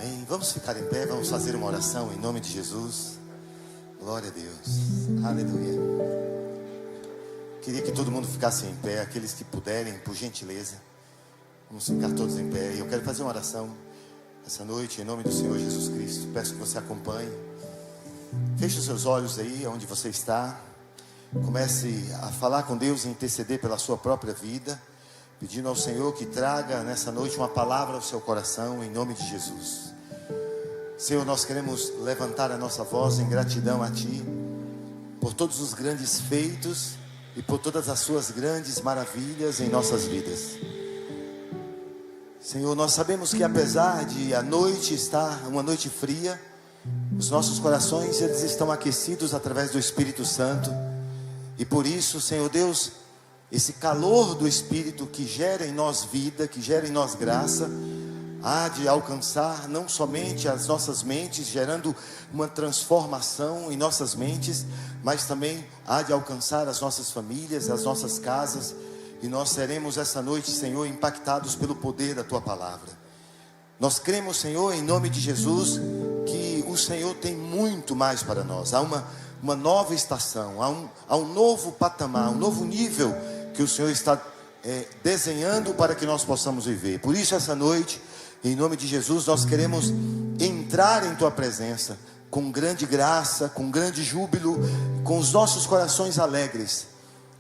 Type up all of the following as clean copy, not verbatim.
Amém. Vamos ficar em pé, vamos fazer uma oração em nome de Jesus. Glória a Deus. Aleluia. Queria que todo mundo ficasse em pé, aqueles que puderem, por gentileza. Vamos ficar todos em pé. Eu quero fazer uma oração essa noite em nome do Senhor Jesus Cristo. Peço que você acompanhe. Feche os seus olhos aí, onde você está. Comece a falar com Deus e interceder pela sua própria vida, pedindo ao Senhor que traga nessa noite uma palavra ao seu coração, em nome de Jesus. Senhor, nós queremos levantar a nossa voz em gratidão a Ti, por todos os grandes feitos e por todas as Suas grandes maravilhas em nossas vidas. Senhor, nós sabemos que apesar de a noite estar uma noite fria, os nossos corações eles estão aquecidos através do Espírito Santo. E por isso, Senhor Deus, esse calor do Espírito que gera em nós vida, que gera em nós graça, há de alcançar não somente as nossas mentes, gerando uma transformação em nossas mentes, mas também há de alcançar as nossas famílias, as nossas casas. E nós seremos essa noite, Senhor, impactados pelo poder da Tua palavra. Nós cremos, Senhor, em nome de Jesus, que o Senhor tem muito mais para nós. Há uma nova estação, há um novo patamar, um novo nível que o Senhor está desenhando para que nós possamos viver. Por isso essa noite, em nome de Jesus, nós queremos entrar em Tua presença com grande graça, com grande júbilo, com os nossos corações alegres.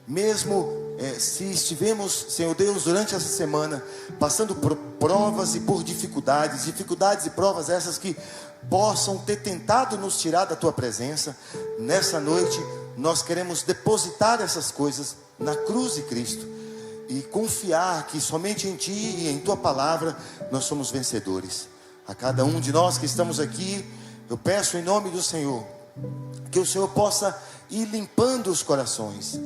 Mesmo se estivemos, Senhor Deus, durante essa semana passando por provas e por dificuldades e provas essas que possam ter tentado nos tirar da Tua presença, nessa noite nós queremos depositar essas coisas na cruz de Cristo e confiar que somente em Ti e em Tua palavra nós somos vencedores. A cada um de nós que estamos aqui, eu peço em nome do Senhor que o Senhor possa ir limpando os corações.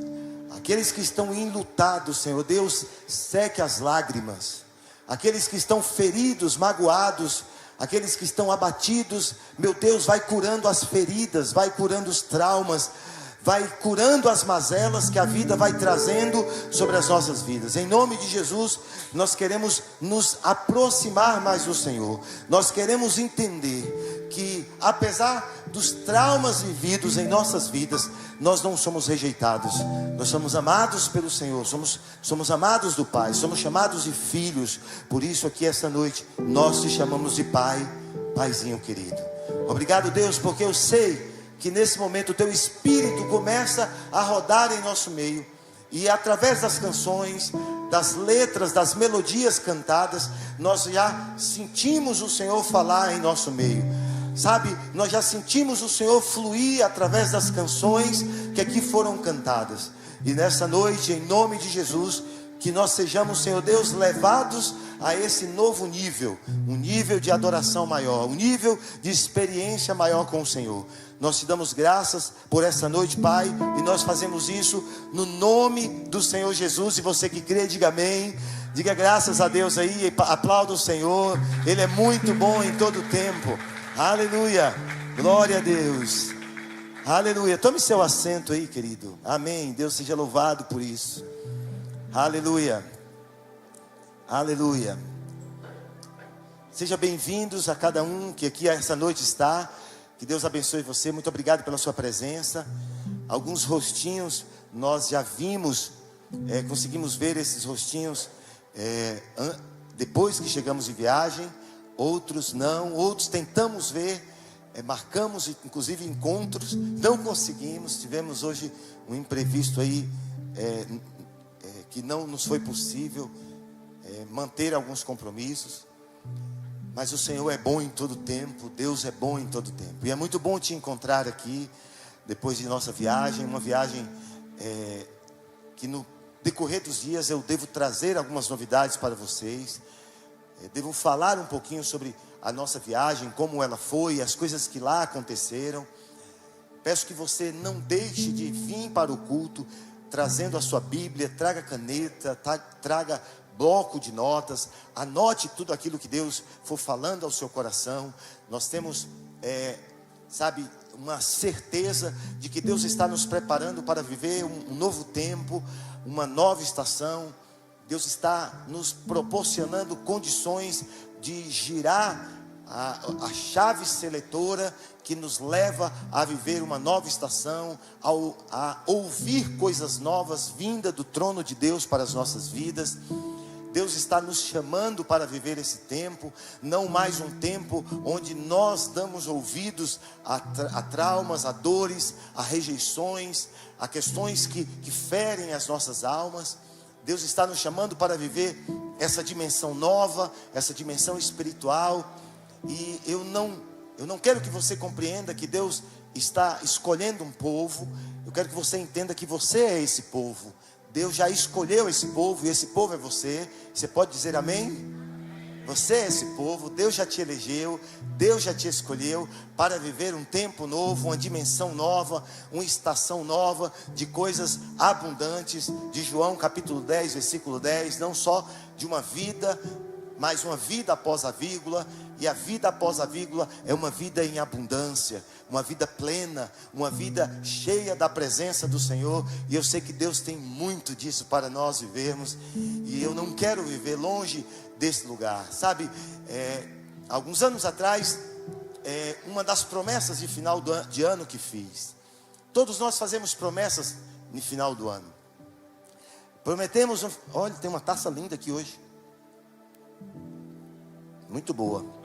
Aqueles que estão enlutados, Senhor Deus, seque as lágrimas. Aqueles que estão feridos, magoados, aqueles que estão abatidos, meu Deus, vai curando as feridas, vai curando os traumas, vai curando as mazelas que a vida vai trazendo sobre as nossas vidas. Em nome de Jesus, nós queremos nos aproximar mais do Senhor. Nós queremos entender que apesar dos traumas vividos em nossas vidas, nós não somos rejeitados. Nós somos amados pelo Senhor, somos amados do Pai, somos chamados de filhos. Por isso aqui essa noite nós te chamamos de Pai, Paizinho querido. Obrigado, Deus, porque eu sei que nesse momento o Teu Espírito começa a rodar em nosso meio, e através das canções, das letras, das melodias cantadas, nós já sentimos o Senhor falar em nosso meio. Sabe, nós já sentimos o Senhor fluir através das canções que aqui foram cantadas. E nessa noite, em nome de Jesus, que nós sejamos, Senhor Deus, levados a esse novo nível, um nível de adoração maior, um nível de experiência maior com o Senhor. Nós te damos graças por essa noite, Pai, e nós fazemos isso no nome do Senhor Jesus. E você que crê, diga amém. Diga graças a Deus aí, aplauda o Senhor. Ele é muito bom em todo tempo. Aleluia, glória a Deus. Aleluia, tome seu assento aí, querido. Amém, Deus seja louvado por isso. Aleluia, aleluia. Seja bem-vindos a cada um que aqui essa noite está. Que Deus abençoe você, muito obrigado pela sua presença. Alguns rostinhos nós já vimos, conseguimos ver esses rostinhos depois que chegamos de viagem. Outros não, outros tentamos ver, marcamos inclusive encontros, não conseguimos. Tivemos hoje um imprevisto aí, que não nos foi possível manter alguns compromissos. Mas o Senhor é bom em todo tempo, Deus é bom em todo tempo. E é muito bom te encontrar aqui, depois de nossa viagem, uma viagem que no decorrer dos dias eu devo trazer algumas novidades para vocês. Devo falar um pouquinho sobre a nossa viagem, como ela foi, as coisas que lá aconteceram. Peço que você não deixe de vir para o culto trazendo a sua Bíblia. Traga caneta, traga bloco de notas, anote tudo aquilo que Deus for falando ao seu coração. Nós temos, uma certeza de que Deus está nos preparando para viver um novo tempo, uma nova estação. Deus está nos proporcionando condições de girar a chave seletora que nos leva a viver uma nova estação, a ouvir coisas novas vinda do trono de Deus para as nossas vidas. Deus está nos chamando para viver esse tempo, não mais um tempo onde nós damos ouvidos a traumas, a dores, a rejeições, a questões que ferem as nossas almas. Deus está nos chamando para viver essa dimensão nova, essa dimensão espiritual. E eu não quero que você compreenda que Deus está escolhendo um povo. Eu quero que você entenda que você é esse povo. Deus já escolheu esse povo e esse povo é você. Você pode dizer amém? Você é esse povo, Deus já te elegeu, Deus já te escolheu para viver um tempo novo, uma dimensão nova, uma estação nova de coisas abundantes. De João capítulo 10, versículo 10, não só de uma vida, mas uma vida após a vírgula. E a vida após a vírgula é uma vida em abundância, uma vida plena, uma vida cheia da presença do Senhor. E eu sei que Deus tem muito disso para nós vivermos. E eu não quero viver longe desse lugar, sabe? Alguns anos atrás, uma das promessas de final de ano que fiz. Todos nós fazemos promessas no final do ano. Prometemos, olha, tem uma taça linda aqui hoje. Muito boa.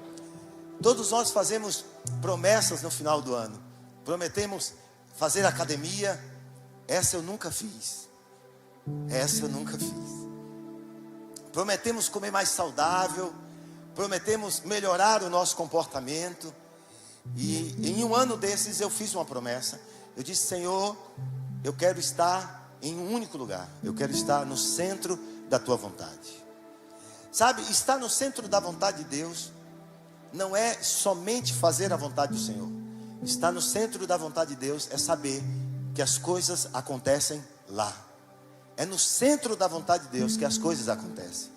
Todos nós fazemos promessas no final do ano. Prometemos fazer academia. Essa eu nunca fiz. Prometemos comer mais saudável. Prometemos melhorar o nosso comportamento. E em um ano desses eu fiz uma promessa. Eu disse: Senhor, eu quero estar em um único lugar. Eu quero estar no centro da tua vontade. Sabe, estar no centro da vontade de Deus não é somente fazer a vontade do Senhor. Estar no centro da vontade de Deus é saber que as coisas acontecem lá. É no centro da vontade de Deus que as coisas acontecem.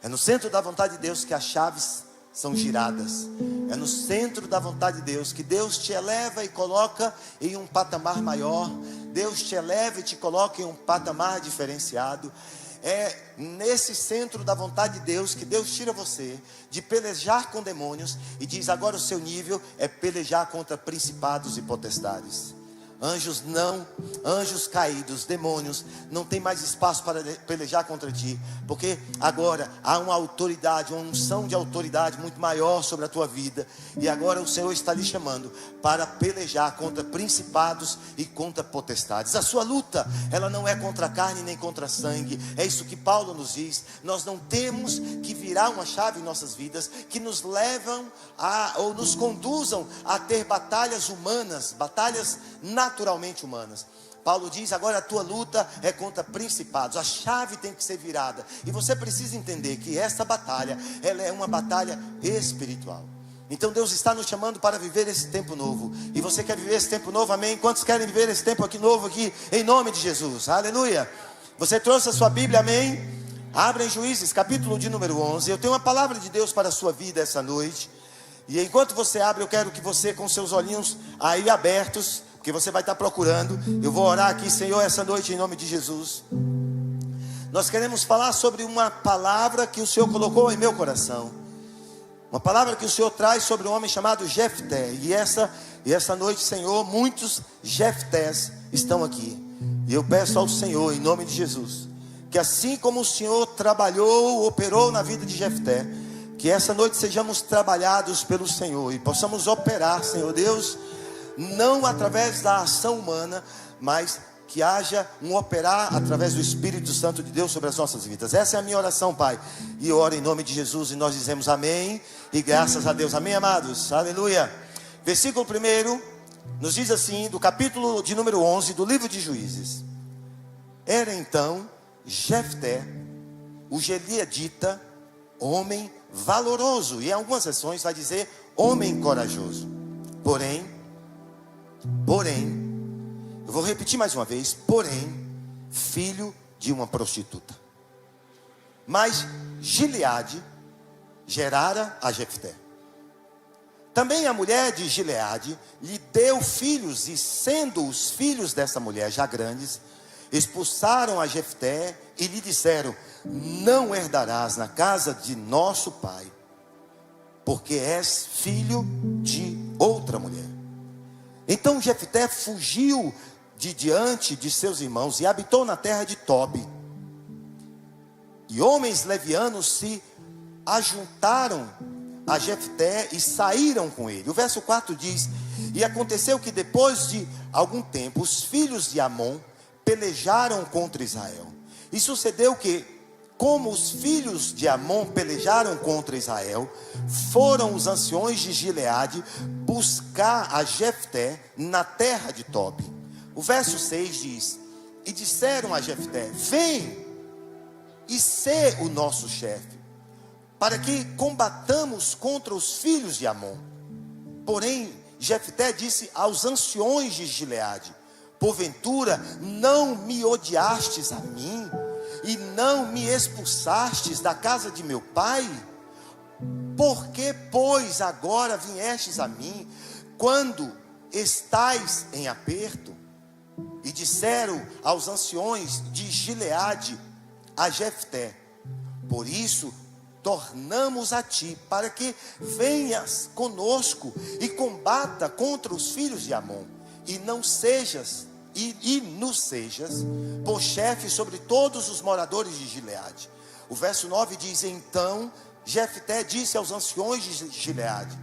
É no centro da vontade de Deus que as chaves são giradas. É no centro da vontade de Deus que Deus te eleva e coloca em um patamar maior. Deus te eleva e te coloca em um patamar diferenciado. É nesse centro da vontade de Deus que Deus tira você de pelejar com demônios e diz: agora o seu nível é pelejar contra principados e potestades. Anjos caídos, demônios, não tem mais espaço para pelejar contra ti, porque agora há uma autoridade, uma unção de autoridade muito maior sobre a tua vida. E agora o Senhor está lhe chamando para pelejar contra principados e contra potestades. A sua luta, ela não é contra a carne nem contra sangue. É isso que Paulo nos diz. Nós não temos que virar uma chave em nossas vidas que nos levam ou nos conduzam a ter batalhas humanas, batalhas naturalmente humanas. Paulo diz: agora a tua luta é contra principados. A chave tem que ser virada. E você precisa entender que essa batalha, ela é uma batalha espiritual. Então Deus está nos chamando para viver esse tempo novo. E você quer viver esse tempo novo, amém? Quantos querem viver esse tempo aqui novo aqui, em nome de Jesus? Aleluia. Você trouxe a sua Bíblia, amém? Abra em Juízes, capítulo de número 11. Eu tenho uma palavra de Deus para a sua vida essa noite. E enquanto você abre, eu quero que você, com seus olhinhos aí abertos, porque você vai estar procurando, eu vou orar aqui, Senhor, essa noite em nome de Jesus. Nós queremos falar sobre uma palavra que o Senhor colocou em meu coração. Uma palavra que o Senhor traz sobre um homem chamado Jefté. E essa noite, Senhor, muitos Jeftés estão aqui. E eu peço ao Senhor, em nome de Jesus, que assim como o Senhor trabalhou, operou na vida de Jefté, que essa noite sejamos trabalhados pelo Senhor e possamos operar, Senhor Deus, não através da ação humana, mas que haja um operar através do Espírito Santo de Deus sobre as nossas vidas. Essa é a minha oração, Pai, e eu oro em nome de Jesus, e nós dizemos amém, e graças a Deus, amém, amados, aleluia. Versículo 1, nos diz assim, do capítulo de número 11, do livro de Juízes: era então Jefté, o gileadita, homem valoroso, e em algumas versões vai dizer homem corajoso. Porém, eu vou repetir mais uma vez, porém, filho de uma prostituta. Mas Gileade gerara a Jefté. Também a mulher de Gileade lhe deu filhos, e sendo os filhos dessa mulher já grandes, expulsaram a Jefté e lhe disseram: não herdarás na casa de nosso pai. porque és filho de outra mulher. Então Jefté fugiu de diante de seus irmãos e habitou na terra de Tobi. E homens levianos se ajuntaram a Jefté e saíram com ele. O verso 4 diz: e aconteceu que depois de algum tempo, os filhos de Amon pelejaram contra Israel. E sucedeu que, como os filhos de Amon pelejaram contra Israel, foram os anciões de Gileade buscar a Jefté na terra de Tobi. O verso 6 diz: e disseram a Jefté: vem e sê o nosso chefe, para que combatamos contra os filhos de Amon. Porém Jefté disse aos anciões de Gileade: porventura não me odiastes a mim, e não me expulsastes da casa de meu pai? Por que, pois, agora viestes a mim, quando estais em aperto? E disseram aos anciões de Gileade a Jefté: por isso tornamos a ti, para que venhas conosco e combata contra os filhos de Amon, e nos sejas por chefe sobre todos os moradores de Gileade. O verso 9 diz: então Jefté disse aos anciões de Gileade: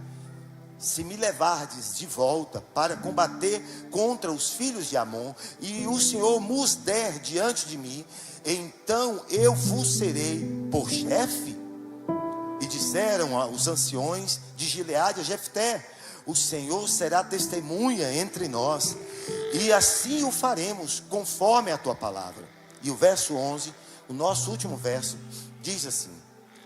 se me levardes de volta para combater contra os filhos de Amon, e o Senhor vos der diante de mim, então eu vos serei por chefe. E disseram os anciões de Gileade a Jefté: o Senhor será testemunha entre nós, e assim o faremos, conforme a tua palavra. E o verso 11, o nosso último verso, diz assim: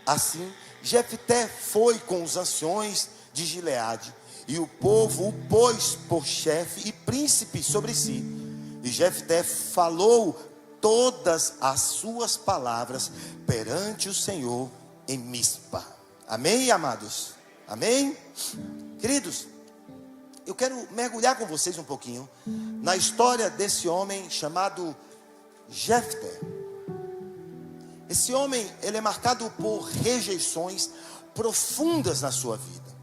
assim Jefté foi com os anciões de Gileade, e o povo o pôs por chefe e príncipe sobre si. E Jefté falou todas as suas palavras perante o Senhor em Mispa. Amém, amados? Amém? Queridos, eu quero mergulhar com vocês um pouquinho na história desse homem chamado Jefté. Esse homem, ele é marcado por rejeições profundas na sua vida.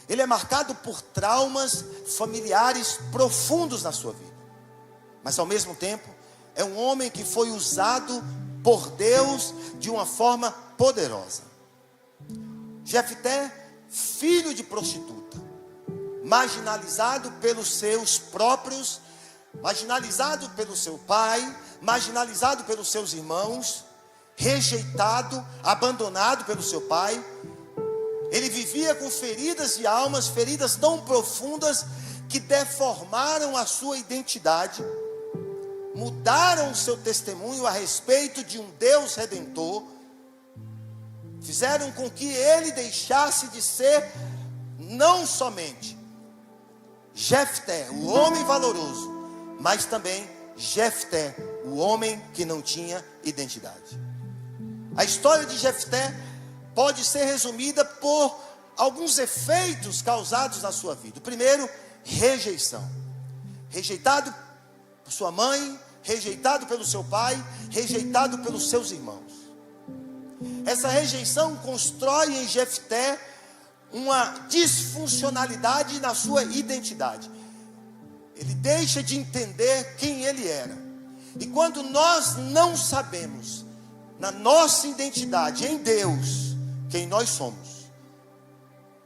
Ele é marcado por traumas familiares profundos na sua vida. Mas ao mesmo tempo, é um homem que foi usado por Deus de uma forma poderosa. Jefté, filho de prostituta, marginalizado pelos seus próprios, marginalizado pelo seu pai, marginalizado pelos seus irmãos, rejeitado, abandonado pelo seu pai. Ele vivia com feridas de almas, feridas tão profundas que deformaram a sua identidade, mudaram o seu testemunho a respeito de um Deus redentor, fizeram com que ele deixasse de ser não somente Jefté, o homem valoroso, mas também Jefté, o homem que não tinha identidade. A história de Jefté pode ser resumida por alguns efeitos causados na sua vida. O primeiro, rejeição. Rejeitado por sua mãe, rejeitado pelo seu pai, rejeitado pelos seus irmãos. Essa rejeição constrói em Jefté uma disfuncionalidade na sua identidade. Ele deixa de entender quem ele era. E quando nós não sabemos, na nossa identidade em Deus, quem nós somos,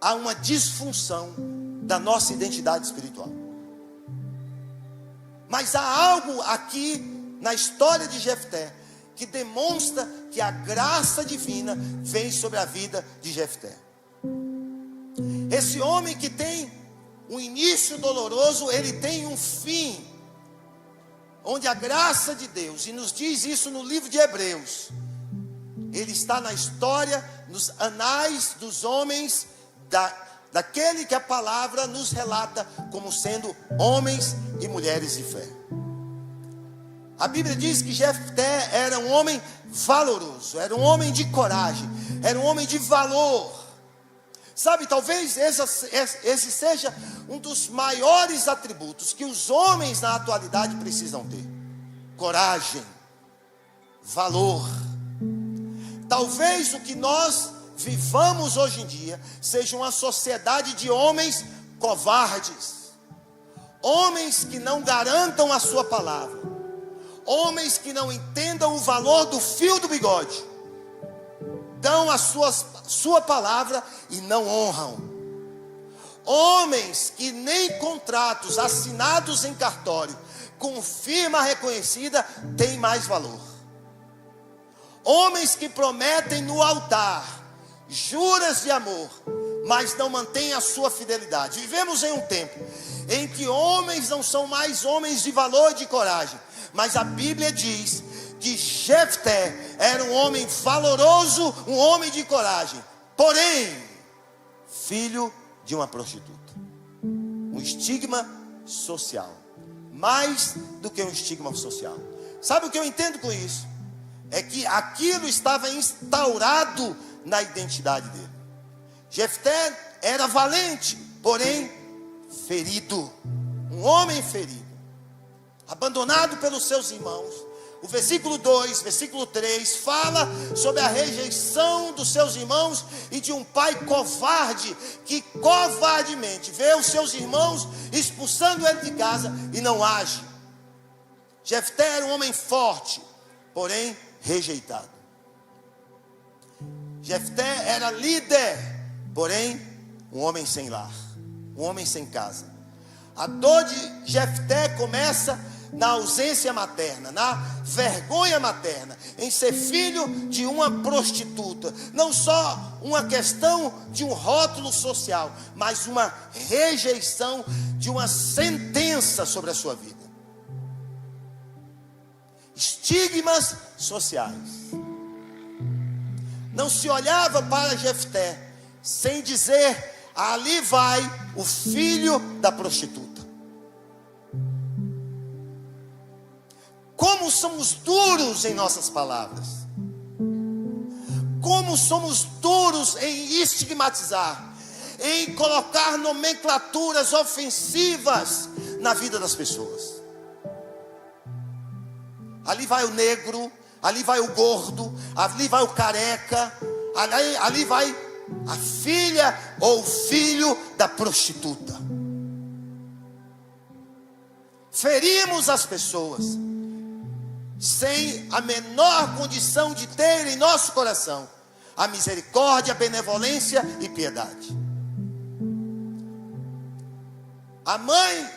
há uma disfunção da nossa identidade espiritual. Mas há algo aqui na história de Jefté que demonstra que a graça divina vem sobre a vida de Jefté. Esse homem que tem um início doloroso, ele tem um fim, onde a graça de Deus, e nos diz isso no livro de Hebreus, ele está na história, nos anais dos homens, daquele que a palavra nos relata como sendo homens e mulheres de fé. A Bíblia diz que Jefté era um homem valoroso, era um homem de coragem, era um homem de valor. Sabe, talvez esse seja um dos maiores atributos que os homens na atualidade precisam ter: coragem, valor. Talvez o que nós vivamos hoje em dia seja uma sociedade de homens covardes, homens que não garantam a sua palavra, homens que não entendam o valor do fio do bigode, dão a sua palavra e não honram, homens que nem contratos assinados em cartório com firma reconhecida têm mais valor, homens que prometem no altar juras de amor, mas não mantêm a sua fidelidade. Vivemos em um tempo em que homens não são mais homens de valor e de coragem, mas a Bíblia diz que Jefté era um homem valoroso, um homem de coragem, porém filho de uma prostituta. Um estigma social, mais do que um estigma social. Sabe o que eu entendo com isso? É que aquilo estava instaurado na identidade dele. Jefté era valente, porém ferido, um homem ferido, abandonado pelos seus irmãos. O versículo 2, versículo 3 fala sobre a rejeição dos seus irmãos e de um pai covarde, que covardemente vê os seus irmãos expulsando ele de casa e não age. Jefté era um homem forte, porém rejeitado. Jefté era líder, porém um homem sem lar, um homem sem casa. A dor de Jefté começa na ausência materna, na vergonha materna, em ser filho de uma prostituta. Não só uma questão de um rótulo social, mas uma rejeição de uma sentença sobre a sua vida. Estigmas sociais. Não se olhava para Jefté sem dizer: ali vai o filho da prostituta. Como somos duros em nossas palavras, como somos duros em estigmatizar, em colocar nomenclaturas ofensivas na vida das pessoas. Ali vai o negro, ali vai o gordo, ali vai o careca, ali vai a filha ou o filho da prostituta. Ferimos as pessoas sem a menor condição de ter em nosso coração a misericórdia, a benevolência e piedade. A mãe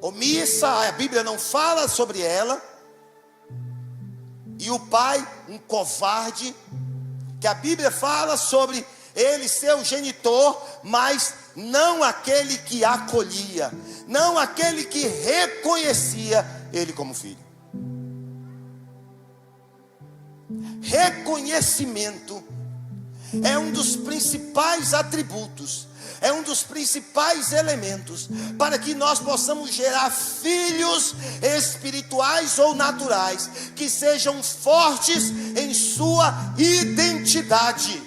omissa, a Bíblia não fala sobre ela. E o pai, um covarde, que a Bíblia fala sobre ele ser o genitor, mas não aquele que acolhia, não aquele que reconhecia ele como filho. Reconhecimento é um dos principais atributos, é um dos principais elementos para que nós possamos gerar filhos espirituais ou naturais que sejam fortes em sua identidade.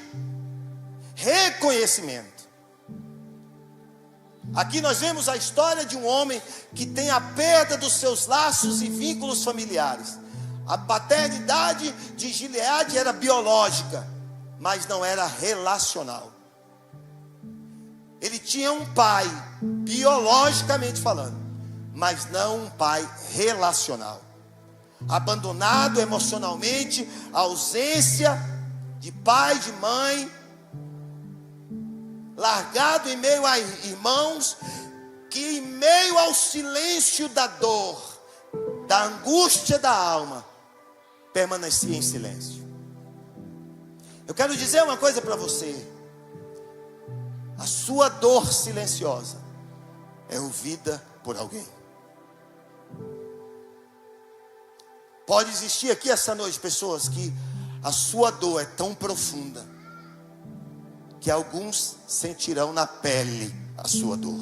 Reconhecimento. Aqui nós vemos a história de um homem que tem a perda dos seus laços e vínculos familiares. A paternidade de Gileade era biológica, mas não era relacional. Ele tinha um pai, biologicamente falando, mas não um pai relacional. Abandonado emocionalmente, ausência de pai, de mãe, largado em meio a irmãos, que em meio ao silêncio da dor, da angústia da alma, permanecia em silêncio. Eu quero dizer uma coisa para você. A sua dor silenciosa é ouvida por alguém. Pode existir aqui essa noite pessoas que a sua dor é tão profunda que alguns sentirão na pele a sua dor.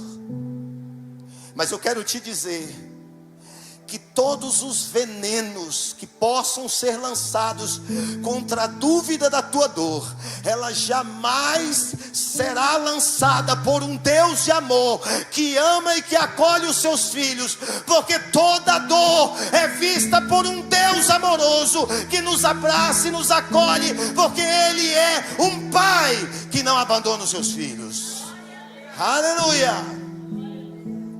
Mas eu quero te dizer que todos os venenos que possam ser lançados contra a dúvida da tua dor, ela jamais será lançada por um Deus de amor, que ama e que acolhe os seus filhos, porque toda dor é vista por um Deus amoroso, que nos abraça e nos acolhe, porque Ele é um Pai que não abandona os seus filhos. Aleluia.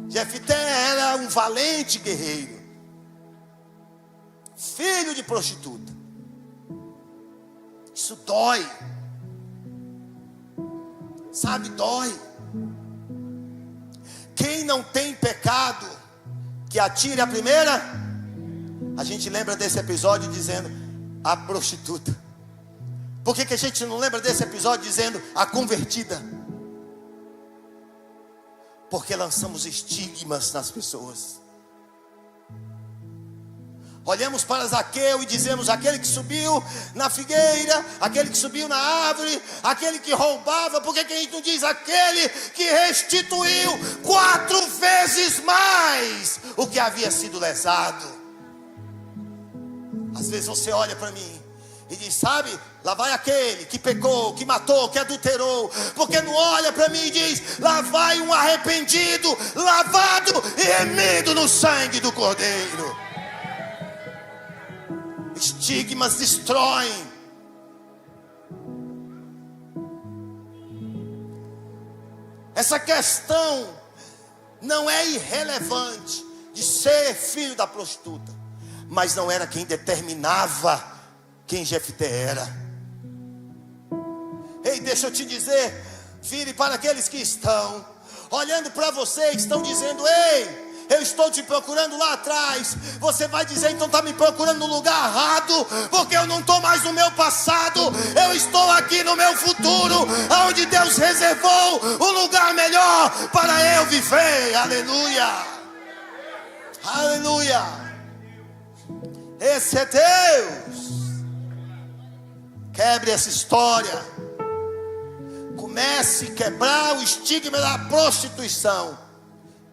Jefté era um valente guerreiro, filho de prostituta. Isso dói, sabe, dói. Quem não tem pecado, que atire a primeira. A gente lembra desse episódio dizendo a prostituta. Por que a gente não lembra desse episódio dizendo a convertida? Porque lançamos estigmas nas pessoas. Olhamos para Zaqueu e dizemos: aquele que subiu na figueira, aquele que subiu na árvore, aquele que roubava. Por que a gente não diz aquele que restituiu 4 vezes mais o que havia sido lesado? Às vezes você olha para mim e diz: sabe, lá vai aquele que pecou, que matou, que adulterou. Porque não olha para mim e diz: lá vai um arrependido, lavado e remido no sangue do Cordeiro. Estigmas destroem. Essa questão não é irrelevante de ser filho da prostituta, mas não era quem determinava quem Jefté era. Ei, deixa eu te dizer, vire para aqueles que estão olhando para você e estão dizendo: ei, eu estou te procurando lá atrás. Você vai dizer: então está me procurando no lugar errado, porque eu não estou mais no meu passado, eu estou aqui no meu futuro, onde Deus reservou um lugar melhor para eu viver. Aleluia, aleluia. Esse é Deus. Quebre essa história. Comece a quebrar o estigma da prostituição.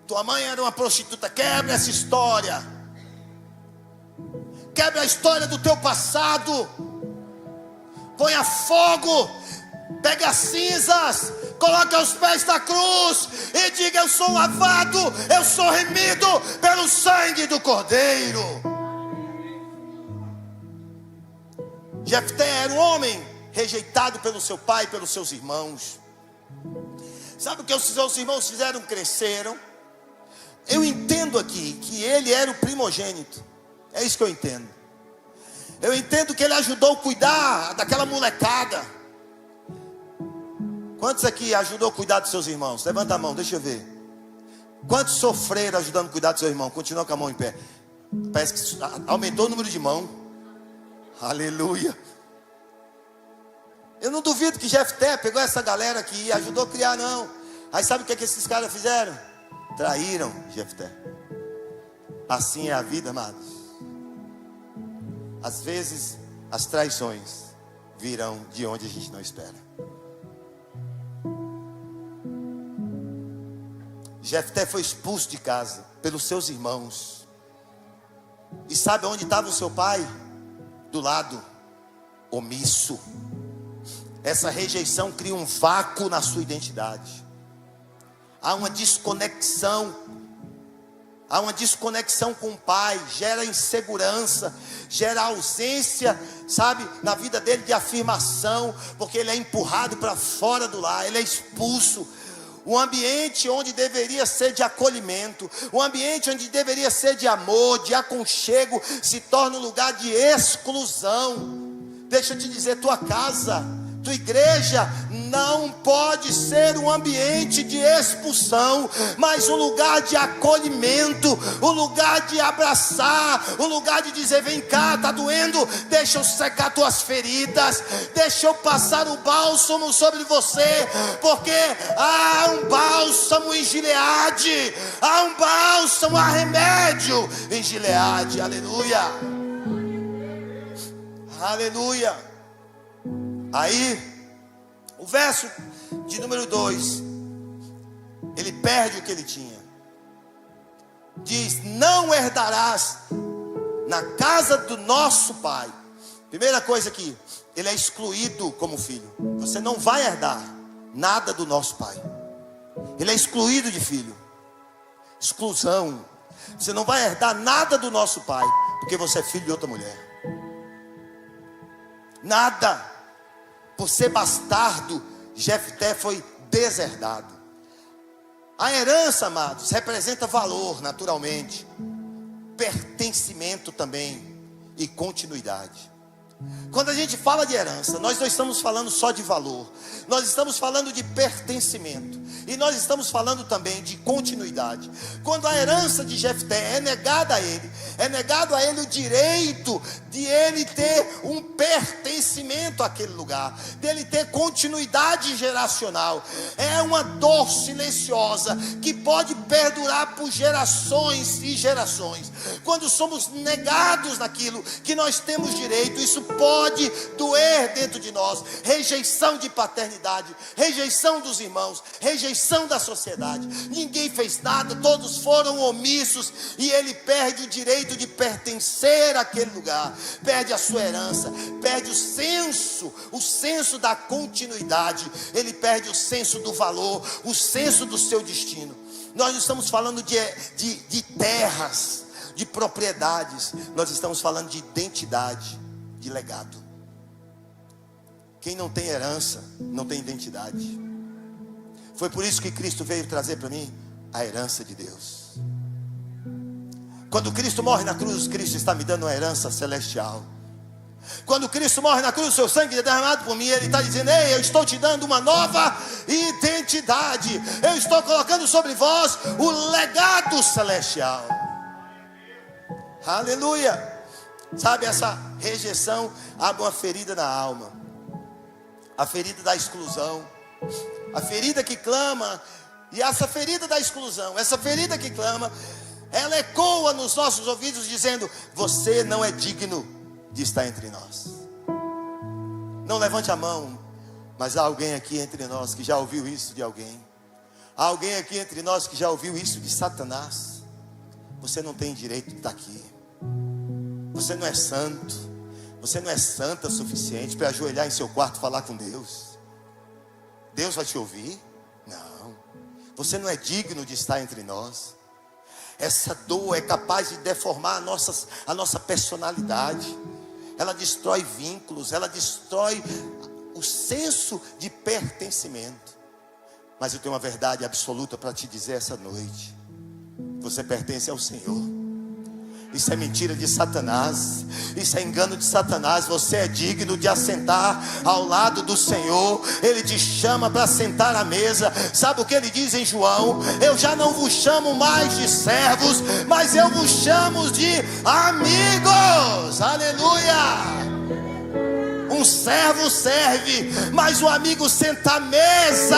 Tua mãe era uma prostituta. Quebre essa história. Quebre a história do teu passado. Ponha fogo. Pegue as cinzas. Coloque aos pés da cruz e diga: eu sou lavado, eu sou remido pelo sangue do Cordeiro. Jefté era um homem rejeitado pelo seu pai e pelos seus irmãos. Sabe o que os seus irmãos fizeram? Cresceram. Eu entendo aqui que ele era o primogênito. É isso que eu entendo. Eu entendo que ele ajudou a cuidar daquela molecada. Quantos aqui ajudou a cuidar dos seus irmãos? Levanta a mão, deixa eu ver. Quantos sofreram ajudando a cuidar do seu irmão? Continua com a mão em pé. Parece que aumentou o número de mão. Aleluia. Eu não duvido que Jefté pegou essa galera aqui e ajudou a criar, não. Aí sabe o que esses caras fizeram? Traíram Jefté. Assim é a vida, amados. Às vezes as traições virão de onde a gente não espera. Jefté foi expulso de casa pelos seus irmãos. E sabe onde estava o seu pai? Do lado, omisso. Essa rejeição cria um vácuo na sua identidade. Há uma desconexão. Há uma desconexão com o pai. Gera insegurança. Gera ausência, sabe, na vida dele de afirmação. Porque ele é empurrado para fora do lar. Ele é expulso. Um ambiente onde deveria ser de acolhimento, um ambiente onde deveria ser de amor, de aconchego, se torna um lugar de exclusão. Deixa eu te dizer, tua casa, tua igreja não pode ser um ambiente de expulsão, mas um lugar de acolhimento, um lugar de abraçar, um lugar de dizer: vem cá, está doendo, deixa eu secar tuas feridas, deixa eu passar o bálsamo sobre você, porque há um bálsamo em Gileade, há um bálsamo, há remédio em Gileade. Aleluia, aleluia. Aí o verso de número 2, ele perde o que ele tinha. diz: não herdarás na casa do nosso pai. Primeira coisa aqui, ele é excluído como filho. Você não vai herdar nada do nosso pai. Ele é excluído de filho. Exclusão. Você não vai herdar nada do nosso pai, porque você é filho de outra mulher. Nada. Por ser bastardo, Jefté foi deserdado. A herança, amados, representa valor, naturalmente, pertencimento também e continuidade. Quando a gente fala de herança, nós não estamos falando só de valor, nós estamos falando de pertencimento, e nós estamos falando também de continuidade. Quando a herança de Jefté é negada a ele, é negado a ele o direito de ele ter um pertencimento àquele lugar, dele ter continuidade geracional. É uma dor silenciosa que pode perdurar por gerações e gerações. Quando somos negados naquilo que nós temos direito, isso pode doer dentro de nós. Rejeição de paternidade, rejeição dos irmãos, rejeição da sociedade. Ninguém fez nada, todos foram omissos, e ele perde o direito de pertencer àquele lugar, perde a sua herança, perde o senso da continuidade, ele perde o senso do valor, o senso do seu destino. Nós não estamos falando de terras, de propriedades, nós estamos falando de identidade, de legado. Quem não tem herança, não tem identidade. Foi por isso que Cristo veio trazer para mim a herança de Deus. Quando Cristo morre na cruz, Cristo está me dando uma herança celestial. Quando Cristo morre na cruz, o seu sangue é derramado por mim, Ele está dizendo: ei, eu estou te dando uma nova identidade. Eu estou colocando sobre vós o legado celestial. Aleluia. Sabe, essa rejeição abre uma ferida na alma. A ferida da exclusão. A ferida que clama. E essa ferida da exclusão, essa ferida que clama, ela ecoa nos nossos ouvidos dizendo: você não é digno de estar entre nós. Não levante a mão, mas há alguém aqui entre nós que já ouviu isso de alguém. Há alguém aqui entre nós que já ouviu isso de Satanás. Você não tem direito de estar aqui. Você não é santo. Você não é santa o suficiente para ajoelhar em seu quarto e falar com Deus. Deus vai te ouvir? Não. Você não é digno de estar entre nós. Essa dor é capaz de deformar a nossa personalidade. Ela destrói vínculos, ela destrói o senso de pertencimento. Mas eu tenho uma verdade absoluta para te dizer essa noite: você pertence ao Senhor. Isso é mentira de Satanás, isso é engano de Satanás. Você é digno de assentar ao lado do Senhor. Ele te chama para sentar à mesa. Sabe o que ele diz em João? Eu já não vos chamo mais de servos, mas eu vos chamo de amigos. Aleluia. Um servo serve, mas o amigo senta à mesa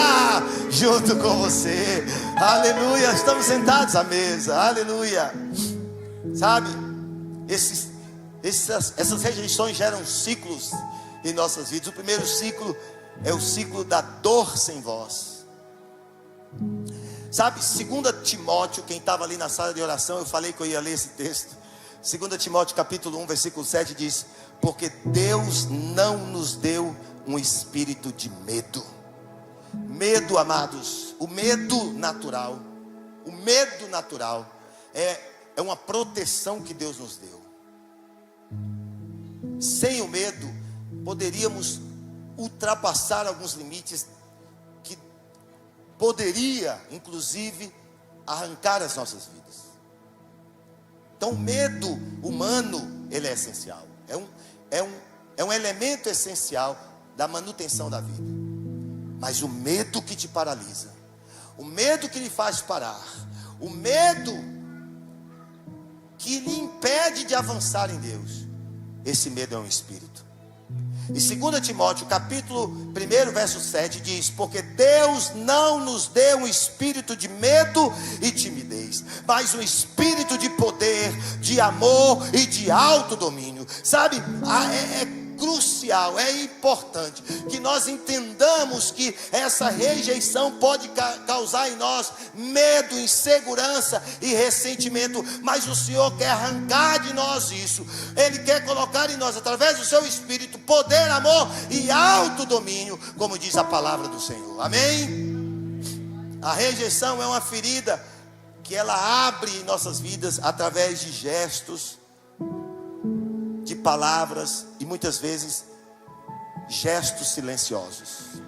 junto com você. Aleluia. Estamos sentados à mesa. Aleluia. Sabe, essas rejeições geram ciclos em nossas vidas. O primeiro ciclo é o ciclo da dor sem voz. Sabe, 2 Timóteo, quem estava ali na sala de oração, eu falei que eu ia ler esse texto. 2 Timóteo capítulo 1, versículo 7 diz: porque Deus não nos deu um espírito de medo. Medo, amados, o medo natural é uma proteção que Deus nos deu. Sem o medo, poderíamos ultrapassar alguns limites que poderia, inclusive, arrancar as nossas vidas. Então, o medo humano, ele é essencial. É um elemento essencial da manutenção da vida. Mas o medo que te paralisa, o medo que lhe faz parar, o medo que lhe impede de avançar em Deus, esse medo é um espírito. E 2 Timóteo capítulo 1, verso 7 diz: porque Deus não nos deu um espírito de medo e timidez, mas um espírito de poder, de amor e de autodomínio. Sabe, crucial, é importante que nós entendamos que essa rejeição pode causar em nós medo, insegurança e ressentimento, mas o Senhor quer arrancar de nós isso. Ele quer colocar em nós, através do seu Espírito, poder, amor e autodomínio, como diz a palavra do Senhor. Amém? A rejeição é uma ferida que ela abre em nossas vidas através de gestos, de palavras e muitas vezes gestos silenciosos.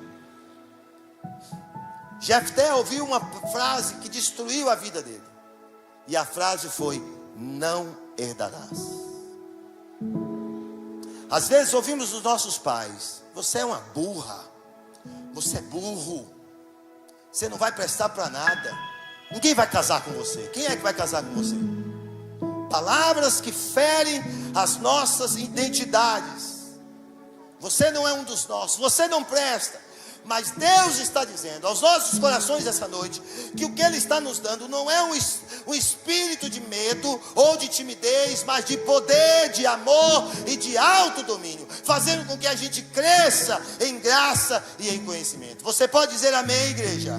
Jefté ouviu uma frase que destruiu a vida dele, e a frase foi: não herdarás. Às vezes ouvimos dos nossos pais: você é uma burra, você é burro, você não vai prestar para nada, ninguém vai casar com você. Quem é que vai casar com você? Palavras que ferem as nossas identidades. Você não é um dos nossos, você não presta. Mas Deus está dizendo aos nossos corações essa noite que o que Ele está nos dando não é um espírito de medo ou de timidez, mas de poder, de amor e de autodomínio, fazendo com que a gente cresça em graça e em conhecimento. Você pode dizer amém, igreja?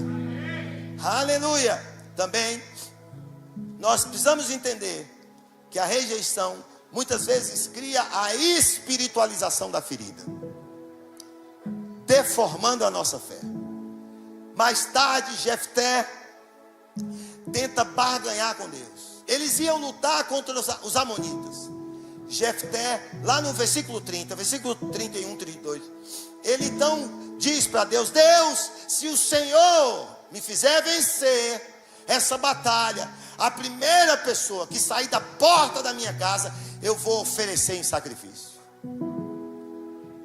Aleluia. Também nós precisamos entender que a rejeição muitas vezes cria a espiritualização da ferida, deformando a nossa fé. Mais tarde, Jefté tenta barganhar com Deus. Eles iam lutar contra os amonitas. Jefté, lá no versículo 30, versículo 31, 32, ele então diz para Deus: Deus, se o Senhor me fizer vencer essa batalha, a primeira pessoa que sair da porta da minha casa, eu vou oferecer em sacrifício.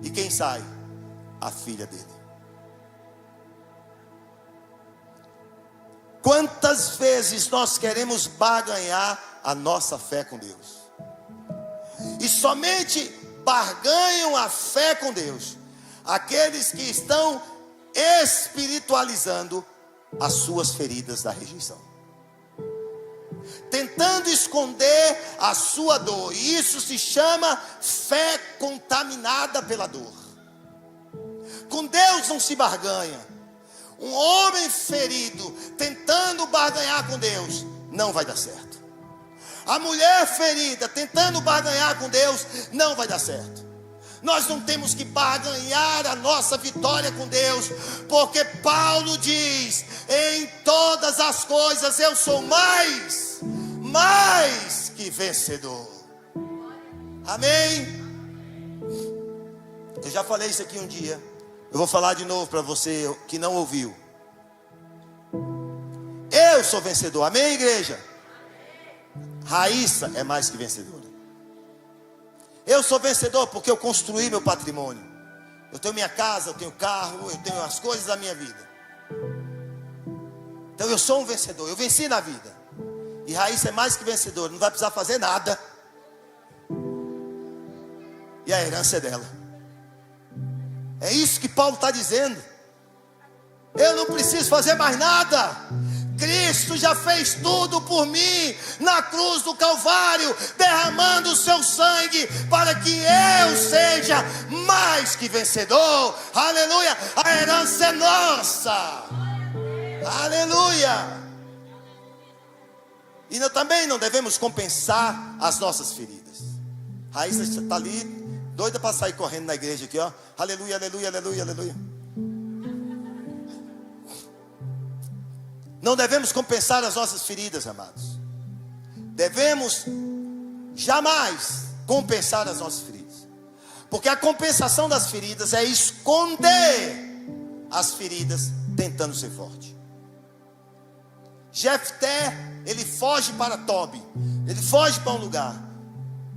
E quem sai? A filha dele. Quantas vezes nós queremos barganhar a nossa fé com Deus? E somente barganham a fé com Deus aqueles que estão espiritualizando as suas feridas da rejeição, tentando esconder a sua dor. E isso se chama fé contaminada pela dor. Com Deus não se barganha. Um homem ferido tentando barganhar com Deus não vai dar certo. A mulher ferida tentando barganhar com Deus não vai dar certo. Nós não temos que barganhar a nossa vitória com Deus, porque Paulo diz: em todas as coisas eu sou mais que vencedor. Amém? Eu já falei isso aqui um dia, eu vou falar de novo para você que não ouviu. Eu sou vencedor, amém, igreja? Raíssa é mais que vencedora. Eu sou vencedor porque eu construí meu patrimônio. Eu tenho minha casa, eu tenho carro, eu tenho as coisas da minha vida. Então eu sou um vencedor, eu venci na vida. E Raíssa é mais que vencedora, não vai precisar fazer nada. E a herança é dela. É isso que Paulo está dizendo. Eu não preciso fazer mais nada. Cristo já fez tudo por mim na cruz do Calvário, derramando o seu sangue para que eu seja mais que vencedor. Aleluia, a herança é nossa. Aleluia. E também não devemos compensar as nossas feridas. Raíssa está ali, doida para sair correndo na igreja aqui, ó. Aleluia, aleluia, aleluia, aleluia. Não devemos compensar as nossas feridas, amados. Devemos jamais compensar as nossas feridas, porque a compensação das feridas é esconder as feridas tentando ser forte. Jefté, ele foge para Tobi, ele foge para um lugar,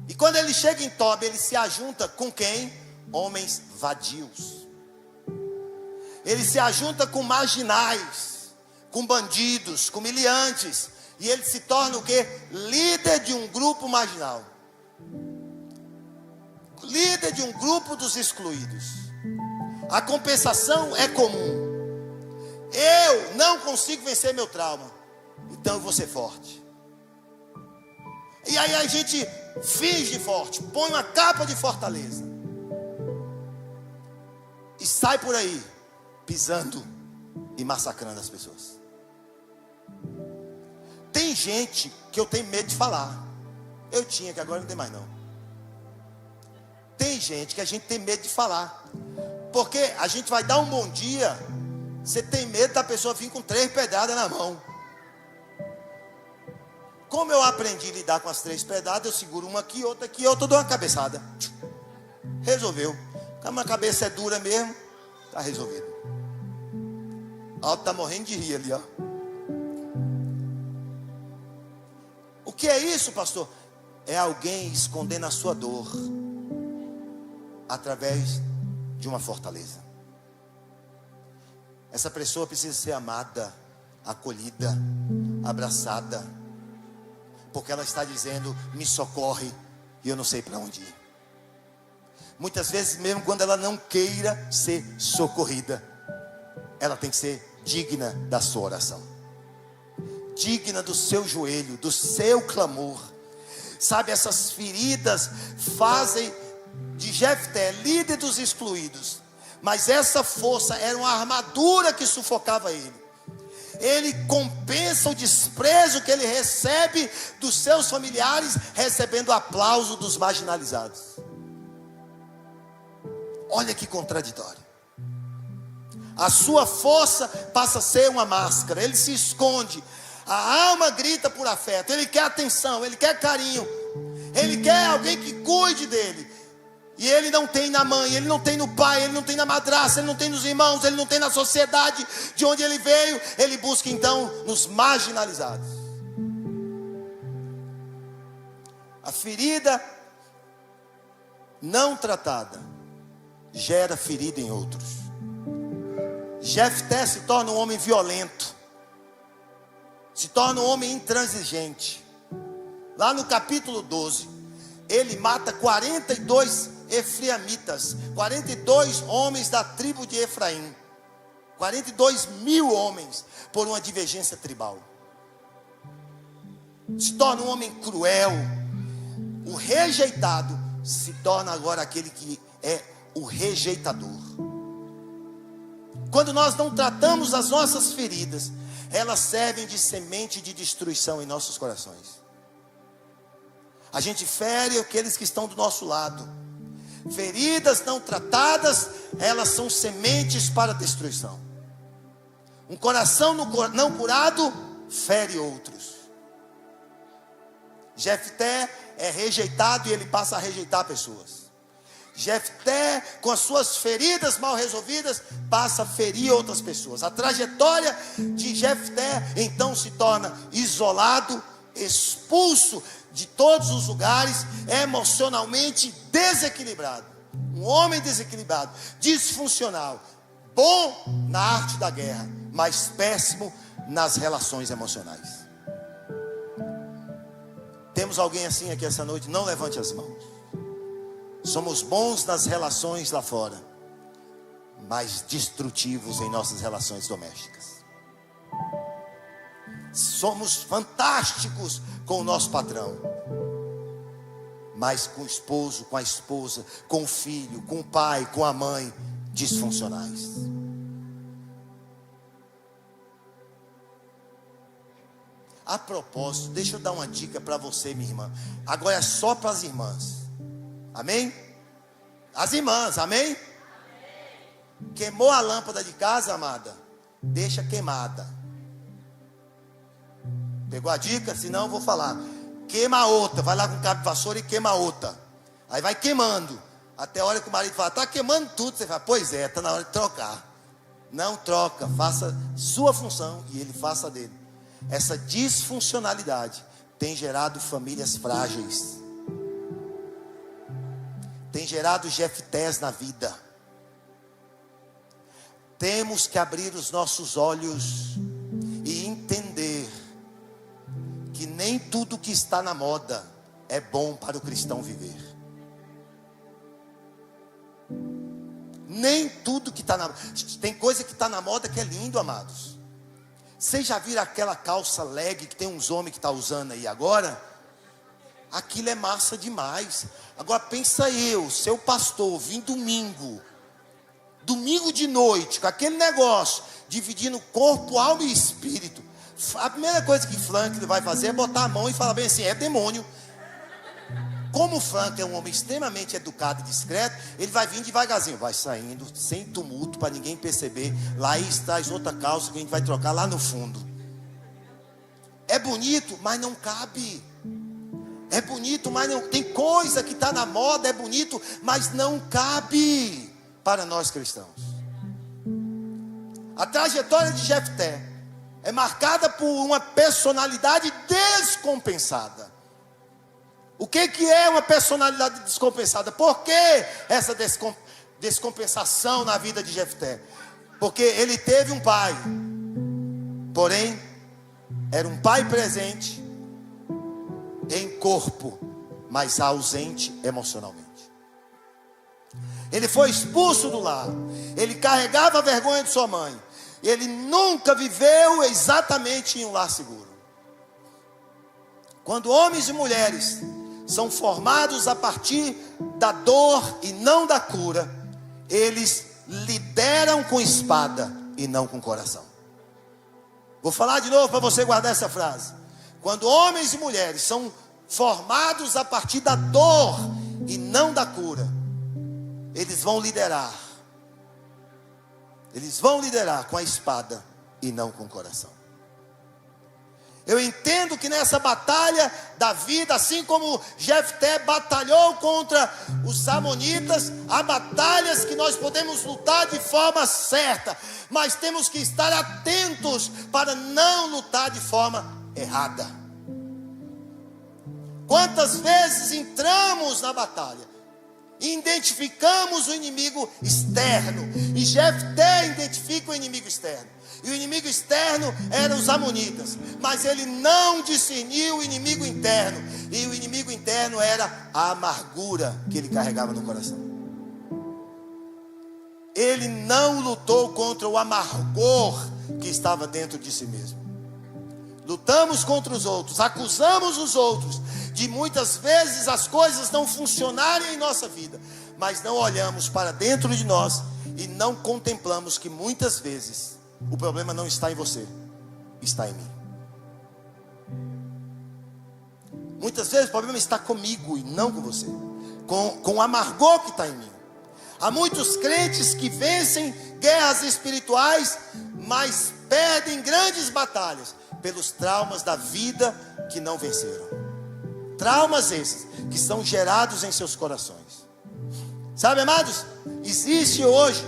e quando ele chega em Tobi, ele se ajunta com quem? Homens vadios. Ele se ajunta com marginais, com bandidos, com humilhantes, e ele se torna o quê? Líder de um grupo marginal, líder de um grupo dos excluídos. A compensação é comum. Eu não consigo vencer meu trauma, então eu vou ser forte. E aí a gente finge forte, põe uma capa de fortaleza. e sai por aí pisando e massacrando as pessoas. Tem gente que eu tenho medo de falar. Eu tinha, que agora não tem mais não. Tem gente que a gente tem medo de falar, porque a gente vai dar um bom dia, você tem medo da pessoa vir com 3 pedradas na mão. Como eu aprendi a lidar com as 3 pedradas, eu seguro uma aqui, outra aqui, outra dou uma cabeçada. Resolveu. Como a cabeça é dura mesmo, está resolvido. Alto está morrendo de rir ali, ó. O que é isso, pastor? É alguém escondendo a sua dor através de uma fortaleza. Essa pessoa precisa ser amada, acolhida, abraçada, porque ela está dizendo: me socorre, e eu não sei para onde ir. Muitas vezes, mesmo quando ela não queira ser socorrida, ela tem que ser digna da sua oração, digna do seu joelho, do seu clamor. Sabe, essas feridas fazem de Jefté líder dos excluídos, mas essa força era uma armadura que sufocava ele. Ele compensa o desprezo que ele recebe dos seus familiares, recebendo o aplauso dos marginalizados. Olha que contraditório. A sua força passa a ser uma máscara, ele se esconde. A alma grita por afeto, ele quer atenção, ele quer carinho, ele quer alguém que cuide dele. E ele não tem na mãe, ele não tem no pai, ele não tem na madrasta, ele não tem nos irmãos, ele não tem na sociedade de onde ele veio. Ele busca então nos marginalizados. A ferida não tratada gera ferida em outros. Jefté se torna um homem violento, se torna um homem intransigente. Lá no capítulo 12, ele mata 42 efraimitas, 42 homens da tribo de Efraim, 42.000 homens, por uma divergência tribal. Se torna um homem cruel. O rejeitado se torna agora aquele que é o rejeitador. Quando nós não tratamos as nossas feridas, elas servem de semente de destruição em nossos corações. A gente fere aqueles que estão do nosso lado. Feridas não tratadas, elas são sementes para destruição. Um coração não curado fere outros. Jefté é rejeitado e ele passa a rejeitar pessoas. Jefté, com as suas feridas mal resolvidas, passa a ferir outras pessoas. A trajetória de Jefté então se torna isolado, expulso de todos os lugares, emocionalmente desequilibrado. Um homem desequilibrado, disfuncional, bom na arte da guerra, mas péssimo nas relações emocionais. Temos alguém assim aqui essa noite? Não levante as mãos. Somos bons nas relações lá fora, mas destrutivos em nossas relações domésticas. Somos fantásticos com o nosso patrão, mas com o esposo, com a esposa, com o filho, com o pai, com a mãe, disfuncionais. A propósito, deixa eu dar uma dica para você, minha irmã. Agora é só para as irmãs. Amém? As irmãs, amém? Queimou a lâmpada de casa, amada? Deixa queimada. Pegou a dica? Senão eu vou falar. Queima a outra, vai lá com cabo de vassoura e queima a outra. Aí vai queimando, até a hora que o marido fala: está queimando tudo. Você fala: pois é, está na hora de trocar. Não troca, faça sua função e ele faça a dele. Essa disfuncionalidade tem gerado famílias frágeis, tem gerado Jeftés na vida. Temos que abrir os nossos olhos e entender que nem tudo que está na moda é bom para o cristão viver. Nem tudo que está na moda. Tem coisa que está na moda que é lindo, amados. Vocês já viram aquela calça leg que tem uns homens que estão usando aí agora? Aquilo é massa demais. Agora pensa eu, seu pastor, vim domingo domingo de noite, com aquele negócio, dividindo corpo, alma e espírito, a primeira coisa que Franklin vai fazer é botar a mão e falar bem assim: é demônio. Como o Franklin é um homem extremamente educado e discreto, ele vai vir devagarzinho, vai saindo, sem tumulto, para ninguém perceber. Lá está outra calça que a gente vai trocar lá no fundo. É bonito, mas não cabe. É bonito, mas não... Tem coisa que está na moda, é bonito, mas não cabe para nós cristãos. A trajetória de Jefté é marcada por uma personalidade descompensada. O que é uma personalidade descompensada? Por que essa descompensação na vida de Jefté? Porque ele teve um pai, porém era um pai presente em corpo, mas ausente emocionalmente. Ele foi expulso do lar, ele carregava a vergonha de sua mãe, ele nunca viveu exatamente em um lar seguro. Quando homens e mulheres são formados a partir da dor e não da cura, eles lideram com espada e não com coração. Vou falar de novo para você guardar essa frase. Quando homens e mulheres são formados a partir da dor e não da cura, eles vão liderar. Eles vão liderar com a espada e não com o coração. Eu entendo que nessa batalha da vida, assim como Jefté batalhou contra os amonitas, há batalhas que nós podemos lutar de forma certa, mas temos que estar atentos para não lutar de forma errada. Quantas vezes entramos na batalha, identificamos o inimigo externo, e Jefté identifica o inimigo externo. E o inimigo externo eram os amonitas, mas ele não discerniu o inimigo interno. E o inimigo interno era a amargura que ele carregava no coração. Ele não lutou contra o amargor que estava dentro de si mesmo. Lutamos contra os outros, acusamos os outros de muitas vezes as coisas não funcionarem em nossa vida, mas não olhamos para dentro de nós e não contemplamos que muitas vezes o problema não está em você, está em mim. Muitas vezes o problema está comigo e não com você, com o amargor que está em mim. Há muitos crentes que vencem guerras espirituais, mas perdem grandes batalhas pelos traumas da vida que não venceram. Traumas esses que são gerados em seus corações. Sabe, amados, existe hoje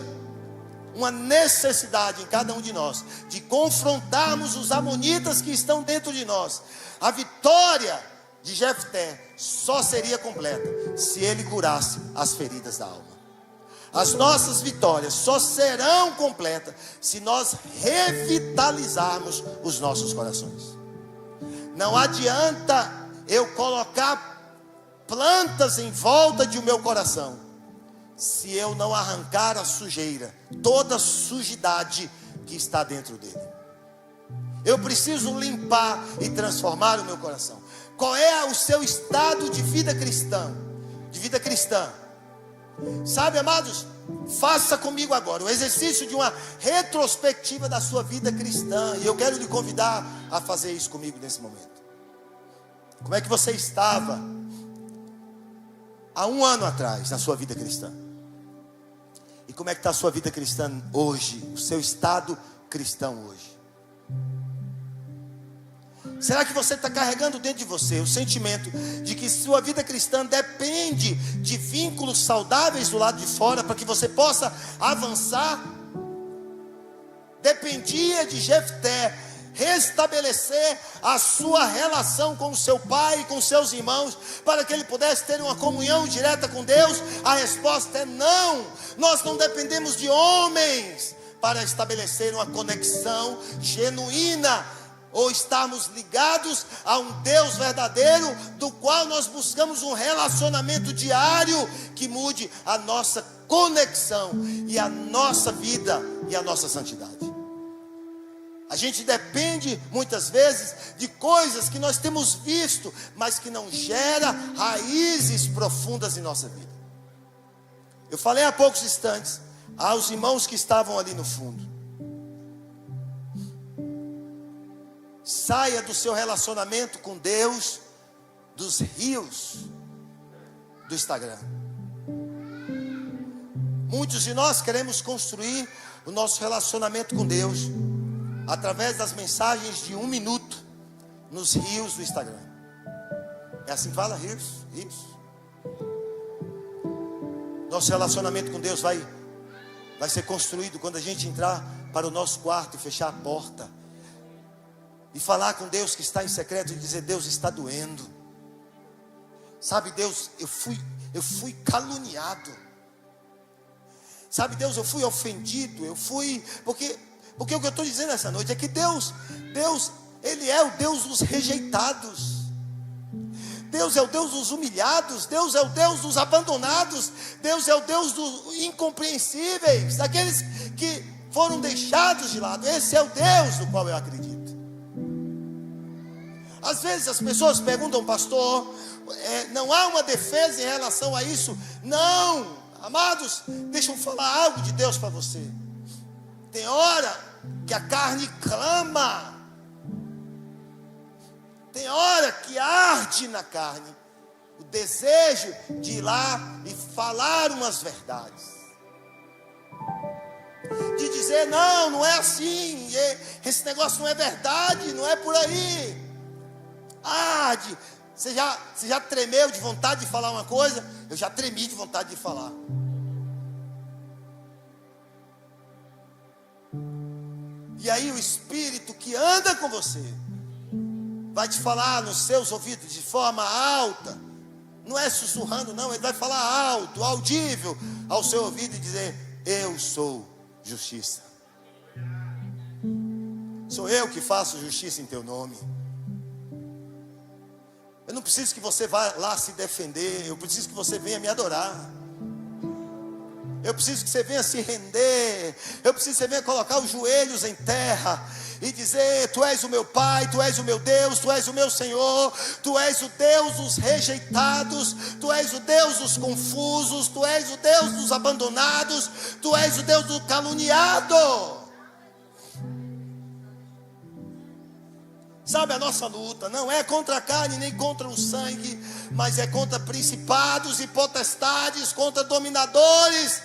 uma necessidade em cada um de nós de confrontarmos os amonitas que estão dentro de nós. A vitória de Jefté só seria completa se ele curasse as feridas da alma. As nossas vitórias só serão completas se nós revitalizarmos os nossos corações. Não adianta eu colocar plantas em volta de o meu coração se eu não arrancar a sujeira, toda a sujidade que está dentro dele. Eu preciso limpar e transformar o meu coração. Qual é o seu estado de vida cristã? De vida cristã. Sabe, amados, faça comigo agora o exercício de uma retrospectiva da sua vida cristã. E eu quero lhe convidar a fazer isso comigo nesse momento. Como é que você estava há um ano atrás na sua vida cristã? E como é que está a sua vida cristã hoje? O seu estado cristão hoje? Será que você está carregando dentro de você o sentimento de que sua vida cristã depende de vínculos saudáveis do lado de fora para que você possa avançar? Dependia de Jefté restabelecer a sua relação com o seu pai e com seus irmãos, para que ele pudesse ter uma comunhão direta com Deus? A resposta é não. Nós não dependemos de homens para estabelecer uma conexão genuína, ou estarmos ligados a um Deus verdadeiro, do qual nós buscamos um relacionamento diário que mude a nossa conexão e a nossa vida e a nossa santidade. A gente depende muitas vezes de coisas que nós temos visto, mas que não gera raízes profundas em nossa vida. Eu falei há poucos instantes aos irmãos que estavam ali no fundo: saia do seu relacionamento com Deus dos rios do Instagram. Muitos de nós queremos construir o nosso relacionamento com Deus através das mensagens de 1 minuto nos rios do Instagram. É assim que fala? Rios. Nosso relacionamento com Deus vai ser construído quando a gente entrar para o nosso quarto e fechar a porta e falar com Deus que está em secreto e dizer: Deus, está doendo. Sabe, Deus, eu fui caluniado. Sabe, Deus, eu fui ofendido. Porque o que eu estou dizendo essa noite é que Deus, Ele é o Deus dos rejeitados. Deus é o Deus dos humilhados. Deus é o Deus dos abandonados. Deus é o Deus dos incompreensíveis, daqueles que foram deixados de lado. Esse é o Deus no qual eu acredito. Às vezes as pessoas perguntam: pastor, não há uma defesa em relação a isso? Não, amados, deixa eu falar algo de Deus para você. Tem hora que a carne clama, tem hora que arde na carne o desejo de ir lá e falar umas verdades, de dizer: não é assim, esse negócio não é verdade, não é por aí. Você já tremeu de vontade de falar uma coisa? Eu já tremi de vontade de falar. E aí o Espírito que anda com você vai te falar nos seus ouvidos de forma alta. Não é sussurrando, não. Ele vai falar alto, audível ao seu ouvido e dizer: eu sou justiça. Sou eu que faço justiça em teu nome. Eu não preciso que você vá lá se defender. Eu preciso que você venha me adorar. Eu preciso que você venha se render. Eu preciso que você venha colocar os joelhos em terra e dizer: tu és o meu Pai, tu és o meu Deus, tu és o meu Senhor. Tu és o Deus dos rejeitados, tu és o Deus dos confusos, tu és o Deus dos abandonados, tu és o Deus do caluniado. Sabe, a nossa luta não é contra a carne nem contra o sangue, mas é contra principados e potestades, contra dominadores.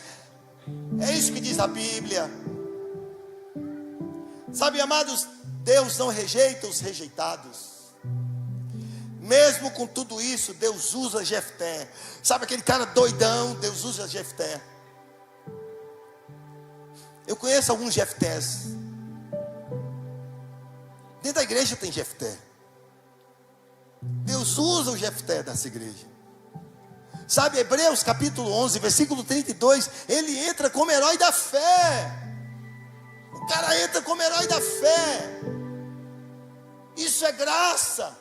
É isso que diz a Bíblia. Sabe, amados, Deus não rejeita os rejeitados. Mesmo com tudo isso, Deus usa Jefté. Sabe aquele cara doidão? Deus usa Jefté. Eu conheço alguns Jeftés. Dentro da igreja tem Jefté. Deus usa o Jefté dessa igreja. Sabe, Hebreus capítulo 11, versículo 32, ele entra como herói da fé. O cara entra como herói da fé. Isso é graça,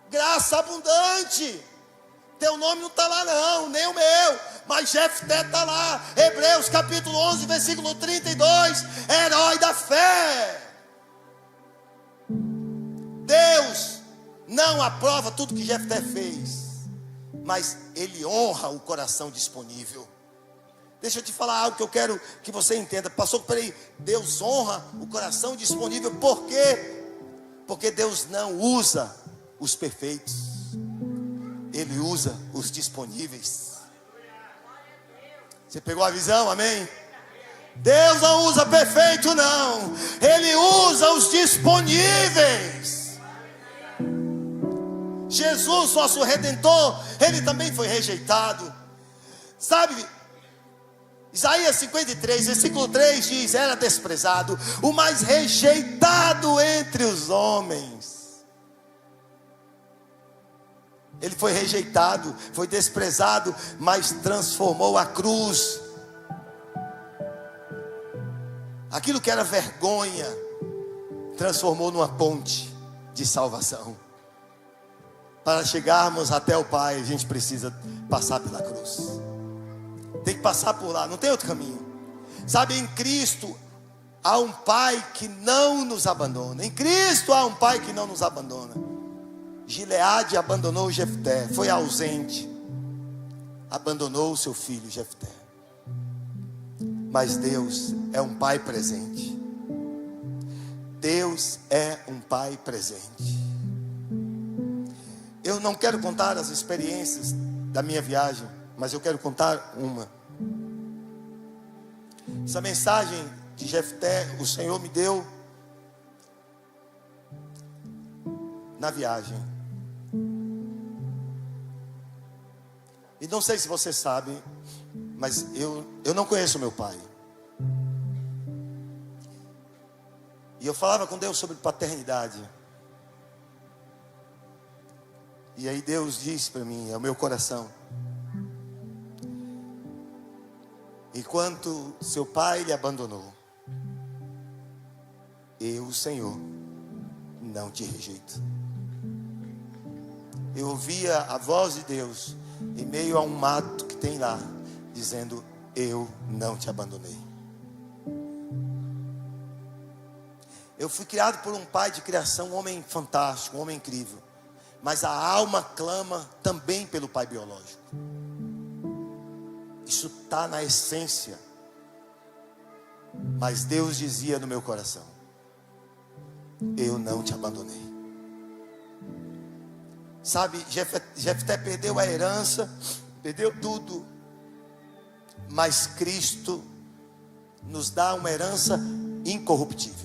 graça abundante. Teu nome não está lá não, nem o meu, mas Jefté está lá. Hebreus capítulo 11, versículo 32, herói da fé. Deus não aprova tudo que Jefté fez, mas ele honra o coração disponível. Deixa eu te falar algo que eu quero que você entenda. Pastor, peraí, Deus honra o coração disponível. Por quê? Porque Deus não usa os perfeitos, Ele usa os disponíveis. Você pegou a visão? Amém? Deus não usa perfeito, não. Ele usa os disponíveis. Jesus, nosso Redentor, Ele também foi rejeitado. Sabe, Isaías 53, versículo 3 diz: era desprezado, o mais rejeitado entre os homens. Ele foi rejeitado, foi desprezado, mas transformou a cruz. Aquilo que era vergonha, transformou numa ponte de salvação. Para chegarmos até o Pai, a gente precisa passar pela cruz. Tem que passar por lá, não tem outro caminho. Sabe, em Cristo há um Pai que não nos abandona. Em Cristo há um Pai que não nos abandona. Gileade abandonou Jefté, foi ausente, abandonou o seu filho Jefté. Mas Deus é um Pai presente. Deus é um Pai presente. Eu não quero contar as experiências da minha viagem, mas eu quero contar uma. Essa mensagem de Jefté, o Senhor me deu na viagem. E não sei se você sabe, mas eu não conheço meu pai. E eu falava com Deus sobre paternidade. E aí Deus disse para mim, ao meu coração: enquanto seu pai lhe abandonou, eu, o Senhor, não te rejeito. Eu ouvia a voz de Deus em meio a um mato que tem lá, dizendo: eu não te abandonei. Eu fui criado por um pai de criação, um homem fantástico, um homem incrível. Mas a alma clama também pelo pai biológico. Isso está na essência. Mas Deus dizia no meu coração: eu não te abandonei. Sabe, Jefté perdeu a herança, perdeu tudo. Mas Cristo nos dá uma herança incorruptível.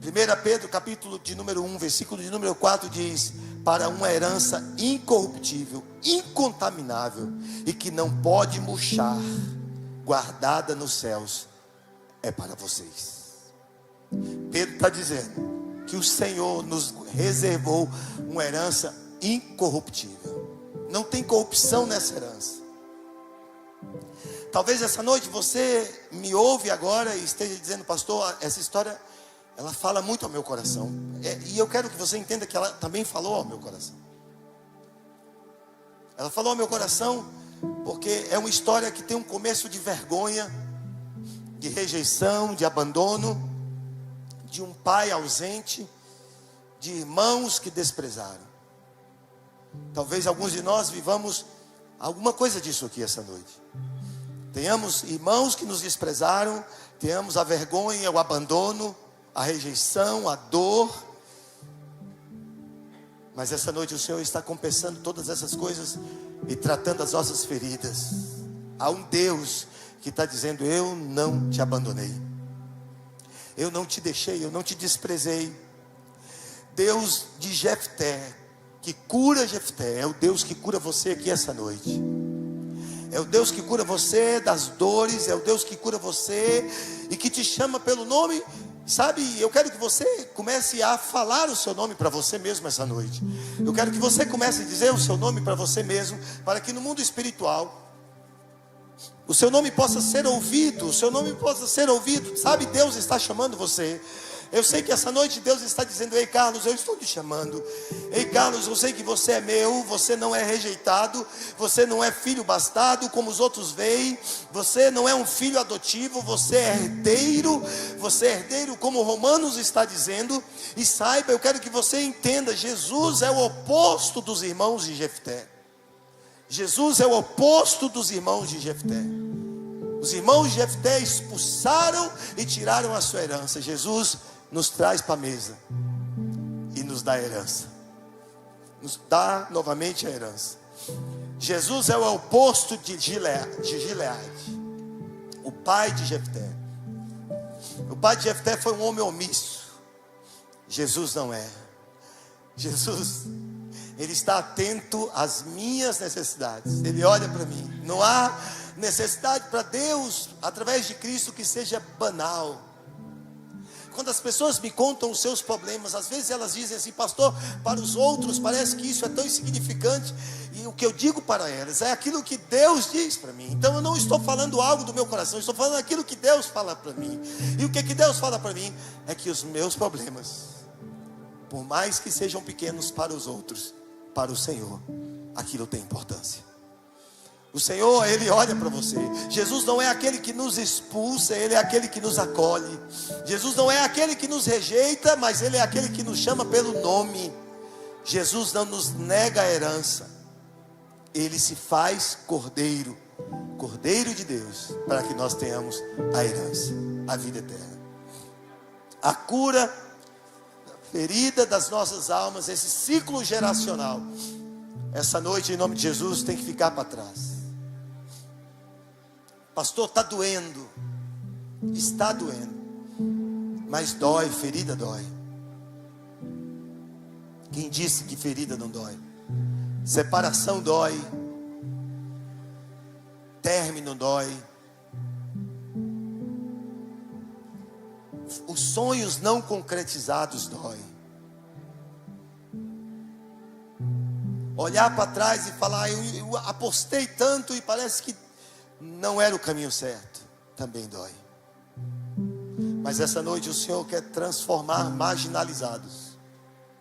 1 Pedro capítulo de número 1, versículo de número 4 diz: para uma herança incorruptível, incontaminável e que não pode murchar, guardada nos céus, é para vocês. Pedro está dizendo que o Senhor nos reservou uma herança incorruptível. Não tem corrupção nessa herança. Talvez essa noite você me ouve agora e esteja dizendo: pastor, essa história, ela fala muito ao meu coração. E eu quero que você entenda que ela também falou ao meu coração. Ela falou ao meu coração porque é uma história que tem um começo de vergonha, de rejeição, de abandono, de um pai ausente, de irmãos que desprezaram. Talvez alguns de nós vivamos alguma coisa disso aqui essa noite. Tenhamos irmãos que nos desprezaram, tenhamos a vergonha, o abandono, a rejeição, a dor. Mas essa noite o Senhor está compensando todas essas coisas e tratando as nossas feridas. Há um Deus que está dizendo: eu não te abandonei, eu não te deixei, eu não te desprezei. Deus de Jefté, que cura Jefté, é o Deus que cura você aqui essa noite. É o Deus que cura você das dores, é o Deus que cura você e que te chama pelo nome. Sabe, eu quero que você comece a falar o seu nome para você mesmo essa noite. Eu quero que você comece a dizer o seu nome para você mesmo, para que no mundo espiritual o seu nome possa ser ouvido, o seu nome possa ser ouvido. Sabe, Deus está chamando você. Eu sei que essa noite Deus está dizendo: ei Carlos, eu estou te chamando. Ei Carlos, eu sei que você é meu, você não é rejeitado, você não é filho bastardo como os outros veem, você não é um filho adotivo, você é herdeiro como Romanos está dizendo. E saiba, eu quero que você entenda, Jesus é o oposto dos irmãos de Jefté. Jesus é o oposto dos irmãos de Jefté. Os irmãos de Jefté expulsaram e tiraram a sua herança. Jesus nos traz para a mesa e nos dá a herança, nos dá novamente a herança. Jesus é o oposto de Gileade, o pai de Jefté. O pai de Jefté foi um homem omisso. Jesus não é. Jesus, ele está atento às minhas necessidades. Ele olha para mim. Não há necessidade para Deus, através de Cristo, que seja banal. Quando as pessoas me contam os seus problemas, às vezes elas dizem assim: pastor, para os outros parece que isso é tão insignificante. E o que eu digo para elas é aquilo que Deus diz para mim. Então eu não estou falando algo do meu coração, eu estou falando aquilo que Deus fala para mim. E o que Deus fala para mim é que os meus problemas, por mais que sejam pequenos para os outros, para o Senhor, aquilo tem importância. O Senhor, Ele olha para você. Jesus não é aquele que nos expulsa, Ele é aquele que nos acolhe. Jesus não é aquele que nos rejeita, mas Ele é aquele que nos chama pelo nome. Jesus não nos nega a herança. Ele se faz cordeiro, Cordeiro de Deus, para que nós tenhamos a herança, a vida eterna. A cura da ferida das nossas almas, esse ciclo geracional, essa noite, em nome de Jesus, tem que ficar para trás. Pastor, está doendo. Está doendo. Mas dói, ferida dói. Quem disse que ferida não dói? Separação dói. Término dói. Os sonhos não concretizados dói. Olhar para trás e falar, eu apostei tanto e parece que não era o caminho certo, também dói. Mas essa noite o Senhor quer transformar marginalizados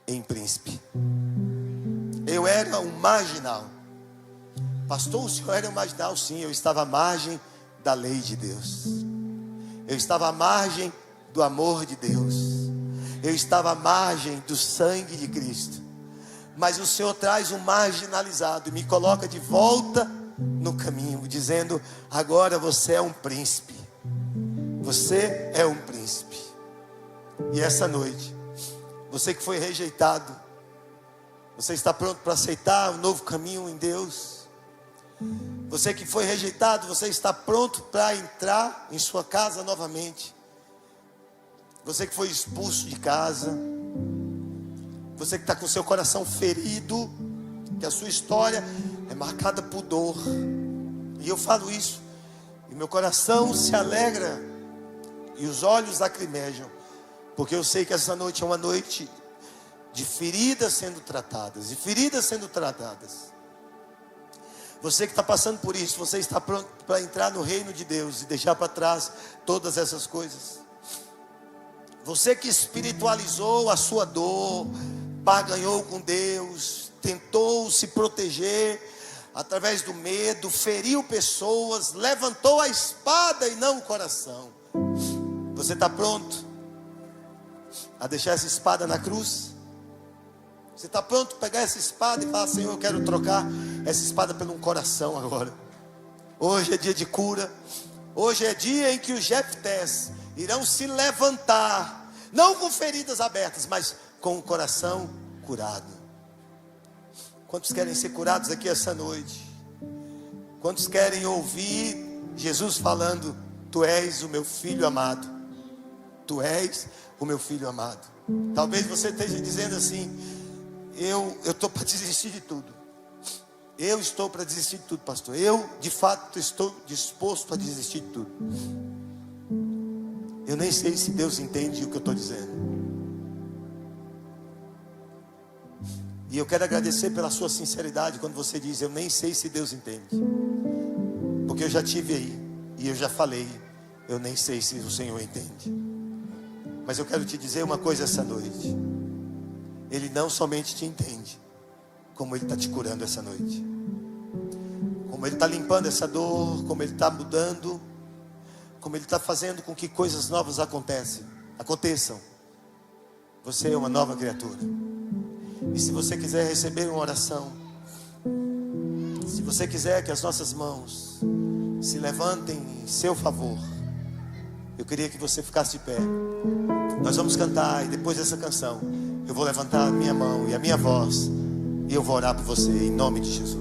em príncipe. Eu era um marginal. Pastor, o Senhor era um marginal? Sim, eu estava à margem da lei de Deus. Eu estava à margem do amor de Deus. Eu estava à margem do sangue de Cristo. Mas o Senhor traz um marginalizado e me coloca de volta no caminho, dizendo: agora você é um príncipe. Você é um príncipe. E essa noite, você que foi rejeitado, você está pronto para aceitar um novo caminho em Deus? Você que foi rejeitado, você está pronto para entrar em sua casa novamente? Você que foi expulso de casa, você que está com seu coração ferido, que a sua história é marcada por dor, e eu falo isso, e meu coração se alegra, e os olhos lacrimejam, porque eu sei que essa noite é uma noite de feridas sendo tratadas, e feridas sendo tratadas. Você que está passando por isso, você está pronto para entrar no reino de Deus, e deixar para trás todas essas coisas? Você que espiritualizou a sua dor, barganhou com Deus, tentou se proteger através do medo, feriu pessoas, levantou a espada e não o coração. Você está pronto a deixar essa espada na cruz? Você está pronto para pegar essa espada e falar: Senhor, eu quero trocar essa espada por um coração agora. Hoje é dia de cura. Hoje é dia em que os Jeftés irão se levantar, não com feridas abertas, mas com o coração curado. Quantos querem ser curados aqui essa noite? Quantos querem ouvir Jesus falando: Tu és o meu filho amado? Tu és o meu filho amado. Talvez você esteja dizendo assim: eu estou para desistir de tudo. Eu estou para desistir de tudo, pastor. Eu, de fato, estou disposto a desistir de tudo. Eu nem sei se Deus entende o que eu estou dizendo. E eu quero agradecer pela sua sinceridade quando você diz: eu nem sei se Deus entende. Porque eu já tive aí, e eu já falei: eu nem sei se o Senhor entende. Mas eu quero te dizer uma coisa essa noite: Ele não somente te entende, como Ele está te curando essa noite, como Ele está limpando essa dor, como Ele está mudando, como Ele está fazendo com que coisas novas aconteçam. Você é uma nova criatura. E se você quiser receber uma oração, se você quiser que as nossas mãos se levantem em seu favor, eu queria que você ficasse de pé. Nós vamos cantar, e depois dessa canção eu vou levantar a minha mão e a minha voz, e eu vou orar por você em nome de Jesus.